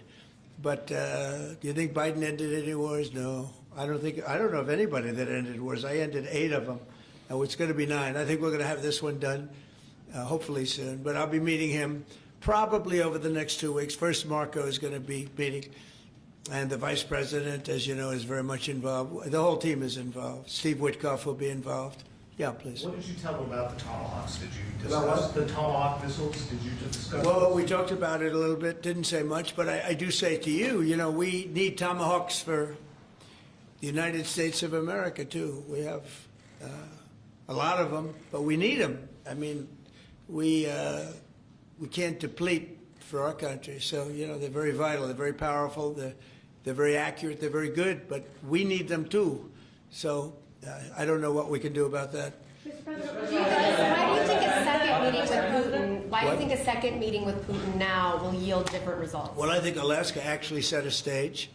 A: But do you think Biden ended any wars? No. I don't know of anybody that ended wars. I ended 8 of them. And it's going to be 9. I think we're going to have this one done hopefully soon. But I'll be meeting him probably over the next 2 weeks. First, Marco is going to be meeting. And the vice president, as you know, is very much involved. The whole team is involved. Steve Witkoff will be involved. Yeah, please.
L: What did you tell them about the Tomahawks? Did you
A: About
L: discuss the Tomahawk missiles? Did you discuss?
A: Well, we talked about it a little bit. Didn't say much, but I do say to you, we need Tomahawks for the United States of America, too. We have a lot of them, but we need them. I mean, we can't deplete for our country. So, they're very vital. They're very powerful. They're very accurate. They're very good, but we need them, too. So I don't know what we can do about that.
K: Mr. President, why do you think a second meeting with Putin? Why do you think a second meeting with Putin now will yield different results?
A: Well, I think Alaska actually set a stage,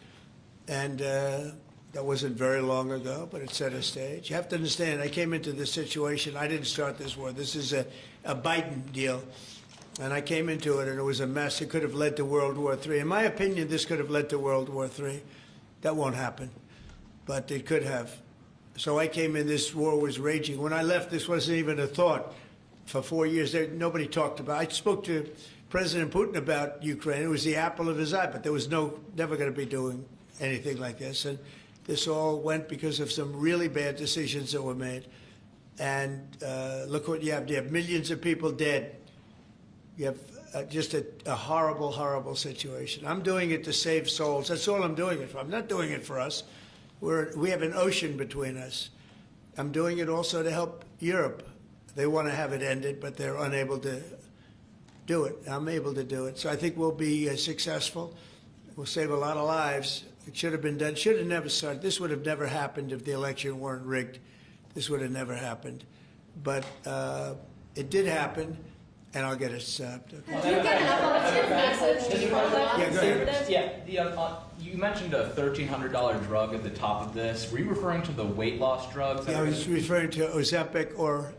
A: and that wasn't very long ago, but it set a stage. You have to understand, I came into this situation. I didn't start this war. This is a Biden deal, and I came into it, and it was a mess. It could have led to World War III. In my opinion, this could have led to World War III. That won't happen, but it could have. So I came in, this war was raging. When I left, this wasn't even a thought. For 4 years, nobody talked about it. I spoke to President Putin about Ukraine. It was the apple of his eye, but there was never going to be doing anything like this. And this all went because of some really bad decisions that were made. And look what you have. You have millions of people dead. You have just a horrible, horrible situation. I'm doing it to save souls. That's all I'm doing it for. I'm not doing it for us. We have an ocean between us. I'm doing it also to help Europe. They want to have it ended, but they're unable to do it. I'm able to do it. So I think we'll be successful. We'll save a lot of lives. It should have been done. Should have never started. This would have never happened if the election weren't rigged. This would have never happened. But it did happen, and I'll get it stopped.
K: Did you get an updated message? Did you follow that?
A: Yeah, go ahead.
H: Yeah, you mentioned a $1,300 drug at the top of this. Were you referring to the weight loss drugs?
A: Yeah, I was referring to Ozempic or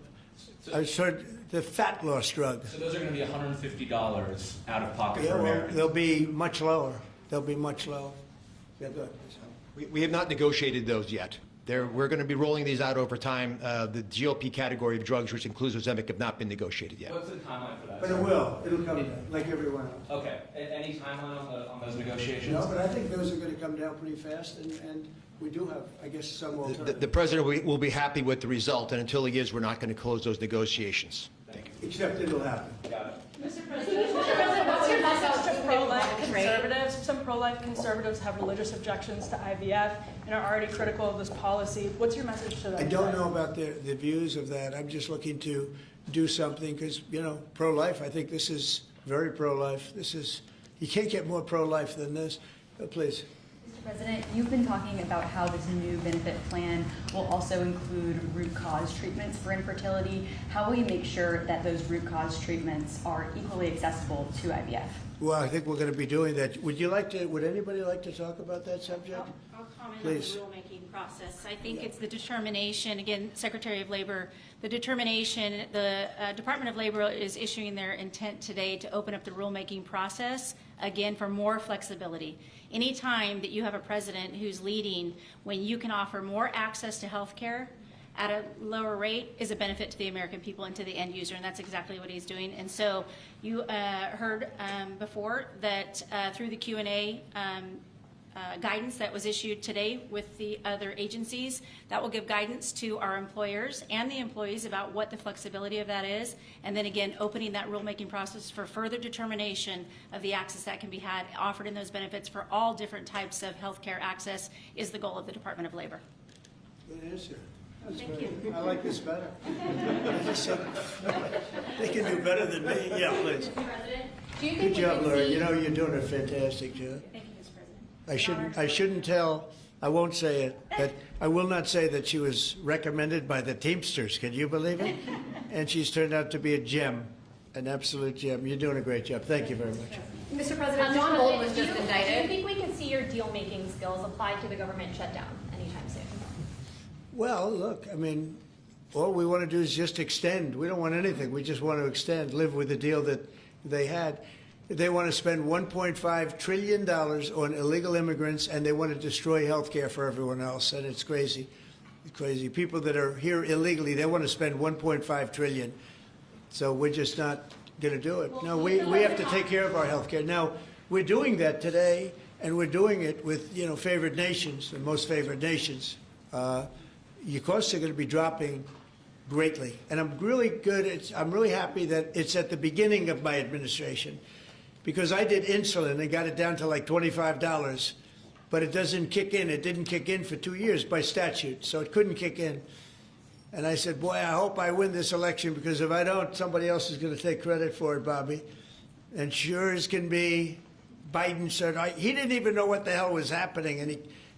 A: the fat loss drug.
H: So those are going to be $150 out of pocket
A: Yeah,
H: for
A: well,
H: Americans.
A: they'll be much lower. They'll be much lower. Yeah, go ahead.
C: We have not negotiated those yet. We're going to be rolling these out over time. The GLP category of drugs, which includes Ozempic, have not been negotiated yet.
H: What's the timeline for that?
A: But it will. It'll come down, like everyone else.
H: Okay. Any timeline on those negotiations?
A: No, but I think those are going to come down pretty fast, and We do have, I guess, some alternative.
C: The president will be happy with the result, and until he is, we're not going to close those negotiations. Thank you.
A: Except it'll happen.
M: Mr. President, what's your message to pro-life conservatives? Some pro-life conservatives have religious objections to IVF and are already critical of this policy. What's your message to them?
A: I don't know about the views of that. I'm just looking to do something because, you know, pro-life, I think this is very pro-life. This is, you can't get more pro-life than this. Please.
N: Mr. President, you've been talking about how this new benefit plan will also include root cause treatments for infertility. How will you make sure that those root cause treatments are equally accessible to IVF?
A: Well, I think we're going to be doing that. Would anybody like to talk about that subject?
O: I'll comment
A: Please.
O: on the rulemaking process. I think it's the determination, again, Secretary of Labor, the determination, the Department of Labor is issuing their intent today to open up the rulemaking process, again, for more flexibility. Anytime that you have a president who's leading when you can offer more access to health care at a lower rate is a benefit to the American people and to the end user, and that's exactly what he's doing. And so you heard before that through the Q&A guidance that was issued today with the other agencies, that will give guidance to our employers and the employees about what the flexibility of that is, and then again opening that rulemaking process for further determination of the access that can be had offered in those benefits for all different types of health care access is the goal of the Department of Labor.
A: Good answer. That's
O: Thank
A: great.
O: you.
A: I like this better. They can do better than me. Yeah, please. Good job, Laura. You know, you're doing a fantastic job.
O: Thank you, Mr. President.
A: I shouldn't tell, I won't say it, but I will not say that she was recommended by the Teamsters. Can you believe it? And she's turned out to be a gem, an absolute gem. You're doing a great job. Thank you very much.
K: Mr. President, John Bolton was just
D: Do
K: indicted.
D: you think we can see your deal-making skills applied to the government shutdown anytime soon?
A: Well, look, I mean, all we want to do is just extend. We don't want anything. We just want to extend, live with the deal that they had. They want to spend $1.5 trillion on illegal immigrants, and they want to destroy health care for everyone else, and it's crazy. It's crazy. People that are here illegally, they want to spend $1.5 trillion. So we're just not going to do it. No, we have to take care of our health care. Now, we're doing that today, and we're doing it with, you know, favored nations, the most favored nations. Your costs are going to be dropping greatly. And I'm really I'm really happy that it's at the beginning of my administration, because I did insulin and got it down to like $25, but it doesn't kick in. It didn't kick in for 2 years by statute, so it couldn't kick in. And I said, boy, I hope I win this election, because if I don't, somebody else is going to take credit for it, Bobby. And sure as can be, Biden said, he didn't even know what the hell was happening,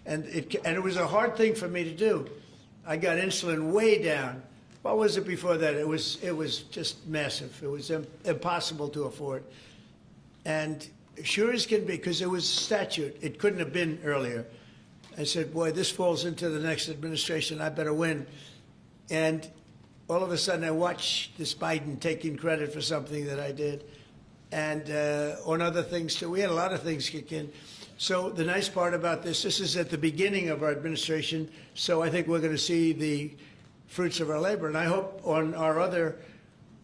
A: and it was a hard thing for me to do. I got insulin way down. What was it before that? It was just massive. It was impossible to afford. And sure as can be, because it was statute, it couldn't have been earlier. I said, boy, this falls into the next administration. I better win. And all of a sudden, I watch this Biden taking credit for something that I did, and on other things too. We had a lot of things kick in. So the nice part about this is at the beginning of our administration, so I think we're going to see the fruits of our labor. And I hope on our other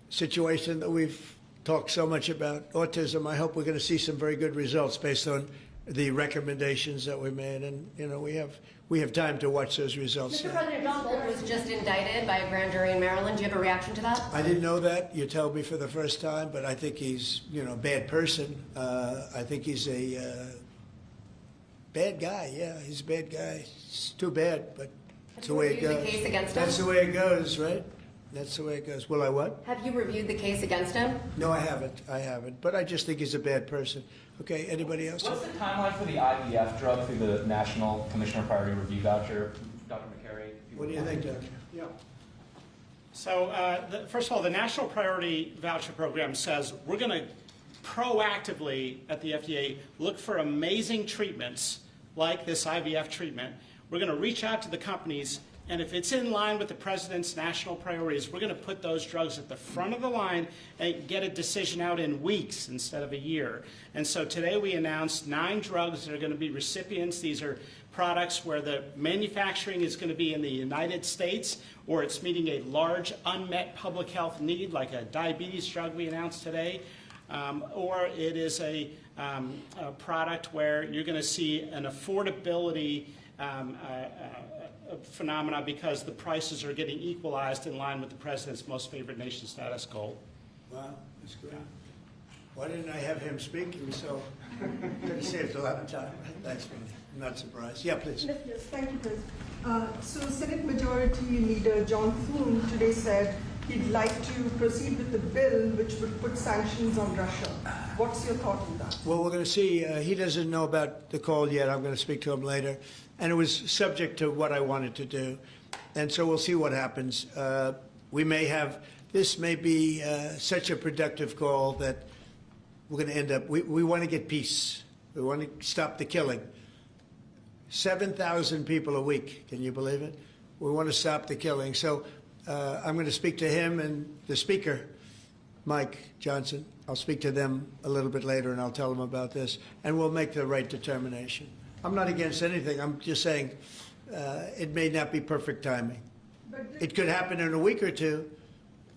A: situation that we've talked so much about, autism, I hope we're going to see some very good results based on the recommendations that we made. And, you know, we have time to watch those results.
K: Mr. President, John Bolton was just indicted by a grand jury in Maryland. Do you have a reaction to that?
A: I didn't know that. You tell me for the first time, but I think he's, you know, a bad person. I think he's a bad guy. Yeah, he's a bad guy. It's too bad, but that's the way it goes.
K: Have you reviewed the case against him?
A: That's the way it goes, right? That's the way it goes. Will I what?
K: Have you reviewed the case against him?
A: No, I haven't. I haven't. But I just think he's a bad person. Okay, anybody else?
P: What's the timeline for the IVF drug through the National Commissioner Priority Review Voucher? Dr. McCary?
A: What do you think, Doctor?
Q: Yeah. So, first of all, the National Priority Voucher Program says we're going to proactively at the FDA look for amazing treatments like this IVF treatment. We're going to reach out to the companies, and if it's in line with the president's national priorities, we're going to put those drugs at the front of the line and get a decision out in weeks instead of a year. And so today we announced 9 drugs that are going to be recipients. These are products where the manufacturing is going to be in the United States, or it's meeting a large unmet public health need, like a diabetes drug we announced today, or it is a product where you're going to see an affordability phenomena because the prices are getting equalized in line with the president's most favored nation status goal.
A: Wow, that's great. Why didn't I have him speak? He was so, could have saved a lot of time. Thanks, man. I'm not surprised. Yeah, please.
R: Yes, thank you, President. So Senate Majority Leader John Thune today said he'd like to proceed with the bill which would put sanctions on Russia. What's your thought on that?
A: Well, we're going to see. He doesn't know about the call yet. I'm going to speak to him later. And it was subject to what I wanted to do. And so we'll see what happens. We may have, this may be such a productive call that we're going to end up, we want to get peace. We want to stop the killing. 7,000 people a week. Can you believe it? We want to stop the killing. So I'm going to speak to him and the speaker, Mike Johnson. I'll speak to them a little bit later, and I'll tell them about this, and we'll make the right determination. I'm not against anything. I'm just saying it may not be perfect timing. It could happen in a week or two,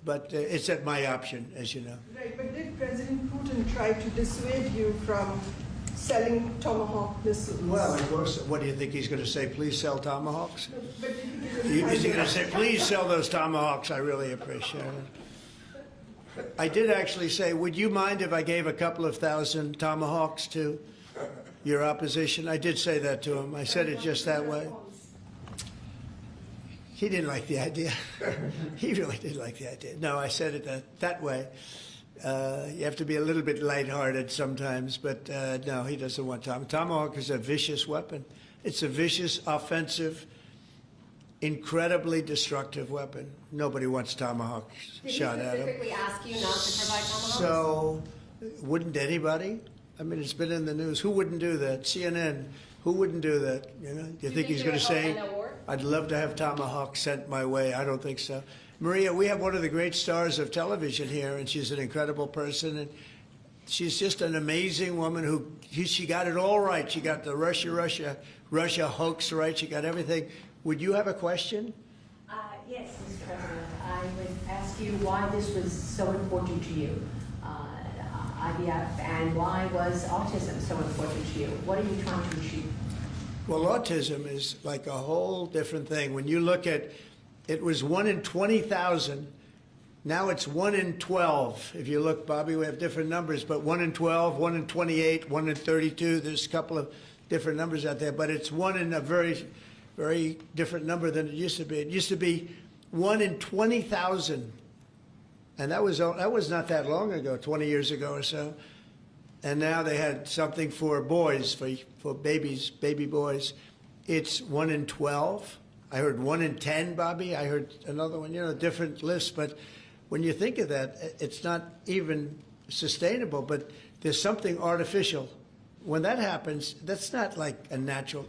A: but it's at my option, as you know.
R: Right, but did President Putin try to dissuade you from selling Tomahawk missiles?
A: Well, of course. What do you think he's going to say? Please sell Tomahawks?
R: But did he give
A: Is he going to say, please sell those Tomahawks? I really appreciate it. I did actually say, would you mind if I gave a couple of thousand Tomahawks to your opposition? I did say that to him. I said it just that way. He didn't like the idea. He really didn't like the idea. No, I said it that way. You have to be a little bit lighthearted sometimes, but no, he doesn't want Tomahawk is a vicious weapon. It's a vicious, offensive, incredibly destructive weapon. Nobody wants Tomahawk shot at them.
K: Did he specifically ask you not to provide Tomahawks?
A: So, wouldn't anybody? I mean, it's been in the news. Who wouldn't do that? CNN. Who wouldn't do that? You know? Do you think he's going to say, "I'd love to have Tomahawk sent my way"? I don't think so. Maria, we have one of the great stars of television here, and she's an incredible person, and she's just an amazing woman who she got it all right. She got the Russia hoax right. She got everything. Would you have a question?
S: Yes, Mr. President. I would ask you why this was so important to you, IVF, and why was autism so important to you? What are you trying to achieve?
A: Well, autism is like a whole different thing. When you look at, it was 1 in 20,000. Now it's 1 in 12. If you look, Bobby, we have different numbers, but 1 in 12, 1 in 28, 1 in 32. There's a couple of different numbers out there, but it's 1 in a very, very different number than it used to be. It used to be 1 in 20,000. And that was not that long ago, 20 years ago or so. And now they had something for boys, for babies, baby boys. It's 1 in 12. I heard 1 in 10, Bobby. I heard another one, you know, different lists. But when you think of that, it's not even sustainable, but there's something artificial. When that happens, that's not like a natural.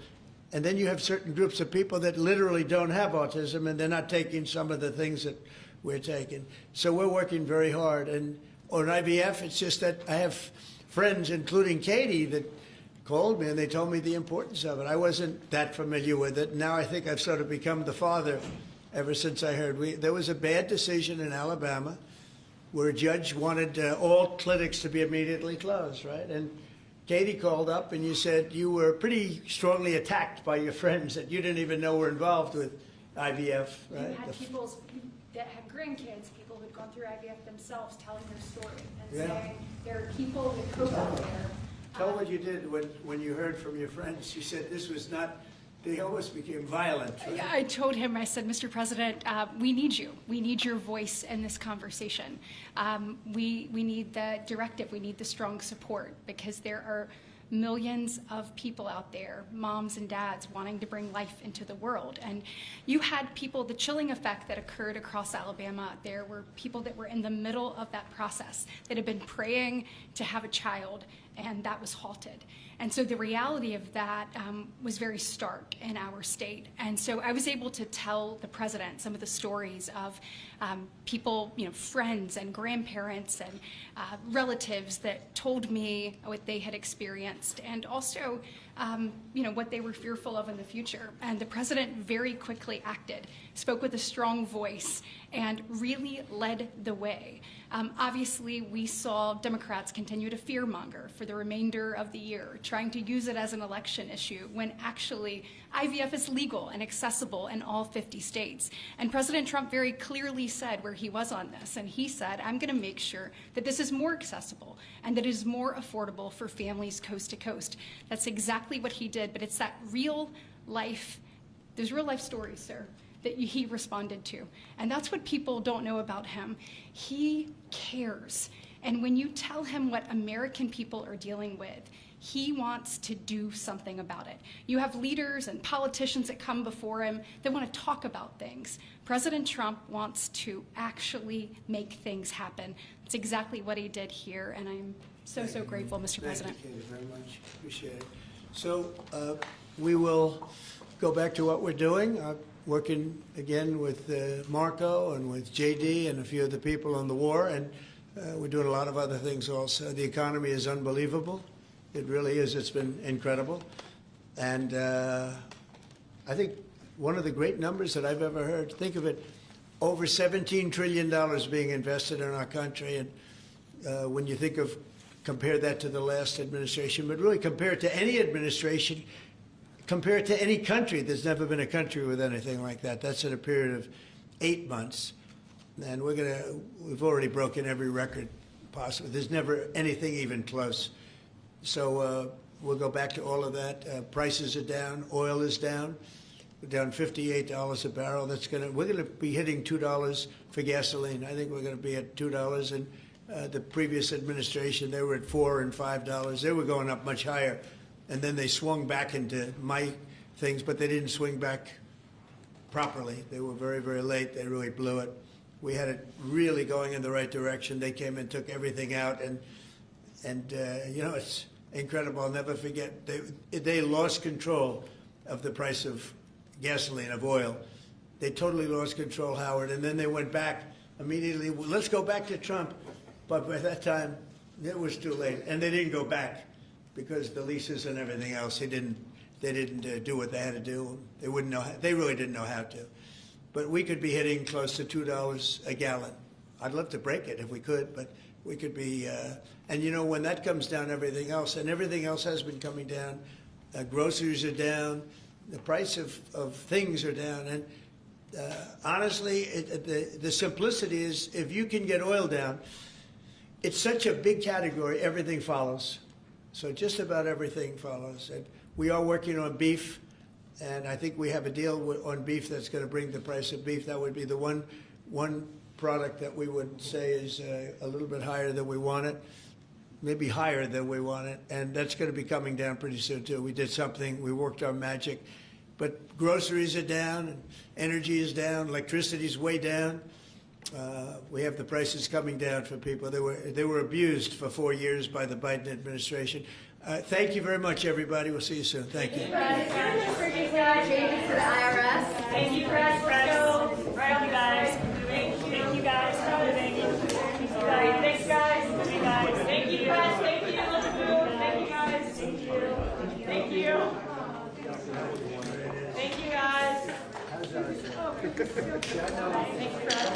A: And then you have certain groups of people that literally don't have autism, and they're not taking some of the things that we're taking. So we're working very hard. And on IVF, it's just that I have friends, including Katie, that called me and they told me the importance of it. I wasn't that familiar with it. Now I think I've sort of become the father ever since I heard. There was a bad decision in Alabama where a judge wanted all clinics to be immediately closed, right? And Katie called up and you said you were pretty strongly attacked by your friends that you didn't even know were involved with IVF, right?
B: You had people that had grandkids, people who'd gone through IVF themselves telling their story and saying there are people that cope out there.
A: Tell what you did when you heard from your friends. You said this was not, they almost became violent. Right?
B: Yeah, I told him, I said, Mr. President, we need you. We need your voice in this conversation. We need the directive. We need the strong support because there are millions of people out there, moms and dads, wanting to bring life into the world. And you had people, the chilling effect that occurred across Alabama, there were people that were in the middle of that process that had been praying to have a child, and that was halted. And so the reality of that was very stark in our state. And so I was able to tell the president some of the stories of people, you know, friends and grandparents and relatives that told me what they had experienced. And also what they were fearful of in the future. And the president very quickly acted, spoke with a strong voice, and really led the way. Obviously, we saw Democrats continue to fearmonger for the remainder of the year, trying to use it as an election issue when actually IVF is legal and accessible in all 50 states. And President Trump very clearly said where he was on this, and he said, I'm going to make sure that this is more accessible and that it is more affordable for families coast to coast. That's exactly what he did, but it's that real life, there's real life stories, sir, that he responded to. And that's what people don't know about him. He cares. And when you tell him what American people are dealing with, he wants to do something about it. You have leaders and politicians that come before him that want to talk about things. President Trump wants to actually make things happen. That's exactly what he did here, and I'm so grateful, Mr. President.
A: Thank you very much. Appreciate it. So we will go back to what we're doing. Working again with Marco and with JD and a few of the people on the war, and we're doing a lot of other things also. The economy is unbelievable. It really is. It's been incredible. And I think one of the great numbers that I've ever heard, think of it, over $17 trillion being invested in our country. And when you think of, compare that to the last administration, but really compare it to any administration, compare it to any country. There's never been a country with anything like that. That's in a period of 8 months. And we've already broken every record possible. There's never anything even close. So we'll go back to all of that. Prices are down. Oil is down. We're down $58 a barrel. We're going to be hitting $2 for gasoline. I think we're going to be at $2. And the previous administration, they were at $4 and $5. They were going up much higher. And then they swung back into my things, but they didn't swing back properly. They were very, very late. They really blew it. We had it really going in the right direction. They came and took everything out, and it's incredible. I'll never forget. They lost control of the price of gasoline, of oil. They totally lost control, Howard, and then they went back immediately. Let's go back to Trump. But by that time, it was too late, and they didn't go back, because the leases and everything else, they didn't do what they had to do. They wouldn't know. They really didn't know how to. But we could be hitting close to $2 a gallon. I'd love to break it if we could, but we could be. And when that comes down, everything else has been coming down. Groceries are down. The price of things are down. And honestly, the simplicity is, if you can get oil down, it's such a big category. Everything follows. So just about everything follows. And we are working on beef, and I think we have a deal on beef that's going to bring the price of beef. That would be the one product that we would say is a little bit higher than we want it, maybe higher than we want it, and that's going to be coming down pretty soon too. We did something. We worked our magic. But groceries are down, and energy is down, electricity is way down. We have the prices coming down for people. They were abused for 4 years by the Biden administration. Thank you very much, everybody. We'll see you soon. Thank you.
K: Thank you for changes to the IRS.
M: Thank you, Chris. Right on, guys. Thank you, guys. Thank you. Thanks, guys. Thank you, guys. Thank you. Thank you, guys. Thank you. Thank you. Thank you, guys.
K: Thanks, Fred.